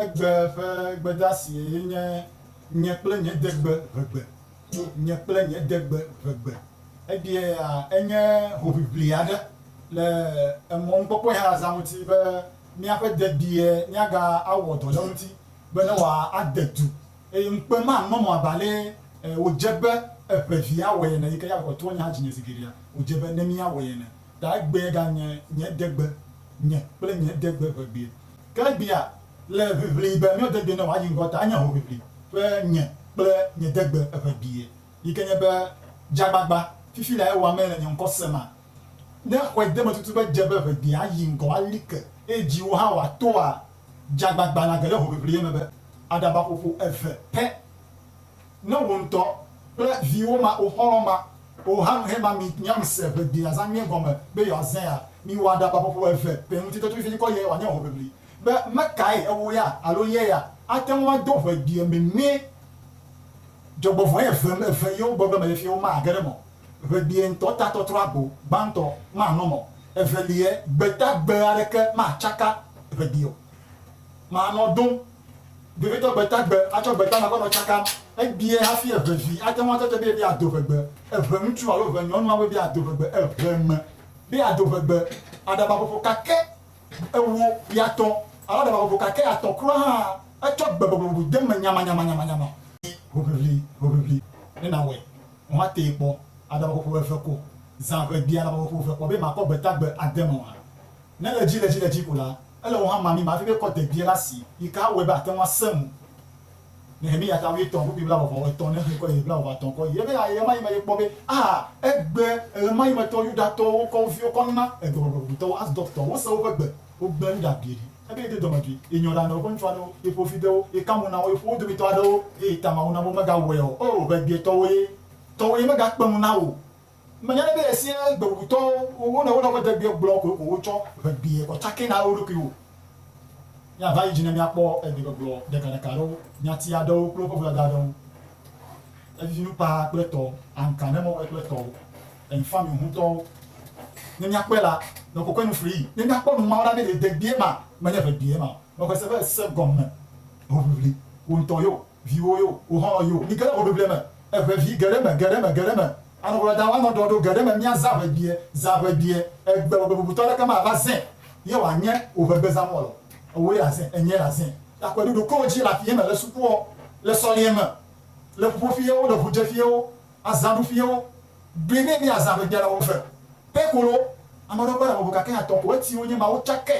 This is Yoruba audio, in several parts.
egbe ƒe gbedasi nye kple nye degbe vegbe nye kple nye degbe vegbe ebia enye hoʋiʋli aɖe le emɔnukpɔkpɔ ya zã ŋuti be míaƒe dedie míaga awɔ dɔ ɖe ŋuti be ne wòade du eye ŋukpe ma nɔmɔ abalẽ wòdze be eʋevi awɔ yene yi ke ya kɔtɔ nya dzinye zigiria wòdze be ne míawɔ yene ta egbe ganye nye degbe nye kple nye degbe vegbe ke egbea le ʋiʋli be míawo degbe ne wòayi ŋgɔ ta enye hoʋiʋli ƒe nye kple nye degbe eʋebie yi ke nye be dzagbagba fifi la ewɔa me le nye ŋkɔ sema ne xɔe de me tutu be dze be eʋebie ayi ŋgɔ ali ke eye dziwo hã wòatoa dzagbagba na ge le hoʋiʋli me be adabaƒoƒo eve pɛ ne wò ŋutɔ kple viwo ma wo xɔlɔ ma wo hã hema mi nyamse eʋebie azã mie gɔme be yewoazẽ ya mi wɔ adabaƒoƒo eve pɛ ŋuti tɔtɔ fi kɔ ye wòanye hoʋiʋli be mekae ewo ya alo ye ya ate ŋu ado eʋebie memie dzɔgbɔvɔ eve yewo gbɔ be me le fi wo ma age ɖe mɔ eʋebie ŋutɔ ta tɔtrɔ agbo gbãtɔ ma nɔ mɔ evelie gbetagbe aɖeke ma tsaka eʋebie o ma nɔ dom ɖevitɔ gbetagbe atsɔ gbetagbe kɔ nɔ tsakam ebie hafi eʋevi ate ŋu atɔte be ado ʋegbe eʋe ŋutsu alo eʋe nyɔnu be ado ʋegbe eʋe me be ado ʋegbe adabaƒoƒo kake ewo yatɔ alo adabaƒoƒo kake atɔ kura hã etsɔ gbegbegbegbe de me nyamanyamanyamanyama hoʋiʋli ne na wɔe wɔn ate kpɔ adabaƒoƒo eve ko zã eʋebie adabaƒoƒo eve kɔ be makɔ gbetagbe ade me wa ne le dzi ko la ele wo hã mami ma fi be kɔ debie la si yi ka awɔe be ate ŋu asẽ mu ne hemi yata wo etɔn kupi bla vɔvɔ etɔn ne hemi kɔ ye bla vɔvɔ atɔn kɔ ye ebe ayema yi me ye kpɔ be egbe ema yi me tɔ yudatɔwo kɔ viwo kɔ na egbegbegbetɔwo as dɔkitɔ wo se woƒe gbe wo gbe yuda bie ɖi ebe yi de dɔmedzoe enyo ɖa ne woƒe ŋutsu aɖewo eƒo fi de wo ekamu na wo eƒo wo dometɔ aɖewo eye tamawo na wo mega wɔe o ʋebie tɔwo ye mega kpe ŋu na wo menya ne be esi gbegbegbetɔwo wo ne ƒe debie gblɔ ko wotsɔ ʋebie kɔ tsake na wo ɖokui wo miava yi dzi ne miakpɔ egbegbegblɔ ɖekaɖeka aɖewo miati aɖewo kple woƒe ʋeɖe aɖewo evivi nu paa kple tɔwo anka ne mɔ kple tɔwo enfami hutɔwo ne miakpɔe la ne kokɔe nu fli ne miakpɔ nu mawo la be le debie ma menye ʋebie ma mexɔ se be ese gɔme hoʋiʋli wo ŋutɔ yo viwo yo wo hã yo mi ke le hoʋiʋli me eʋevi geɖe me anɔƒleda woanɔ dɔ ɖo geɖe me miaza ʋebie egbegbegbetɔ ɖeke ma va zẽ ye wòanye woʋegbe zãm wɔlɔ ewoe la zẽ enye la zẽ akɔeɖoɖo kowo dzi le afi me le sukuwɔ le sɔlie me le ƒuƒoƒiewo le ʋudzeƒiewo azãɖuƒiewo gbe be miazã ʋebie le wo ve pekolo ame ɖewo ƒe ɖewo gake atɔ ko etiwo nye ma wo tsake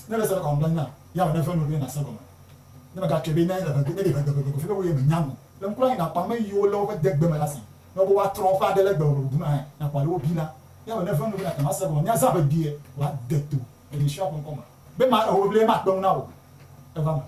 ne le se le kɔmplɛn na ya wɔ ne fe nu be na se gɔme ne me gatsɔe be ne le ʋegbegbe fi be wo ye me nya nu le ŋkura yina akpa me yiwo le woƒe degbe me la si ne wo woatrɔ woƒe aɖe le gbegbegbe me hã akpa ɖewo bi la ya wɔ ne fe nu be na tama se gɔme miazã ʋebie woade to edesua ƒe ŋkɔme be ma hoʋiʋli ma kpe ŋu na wo eva me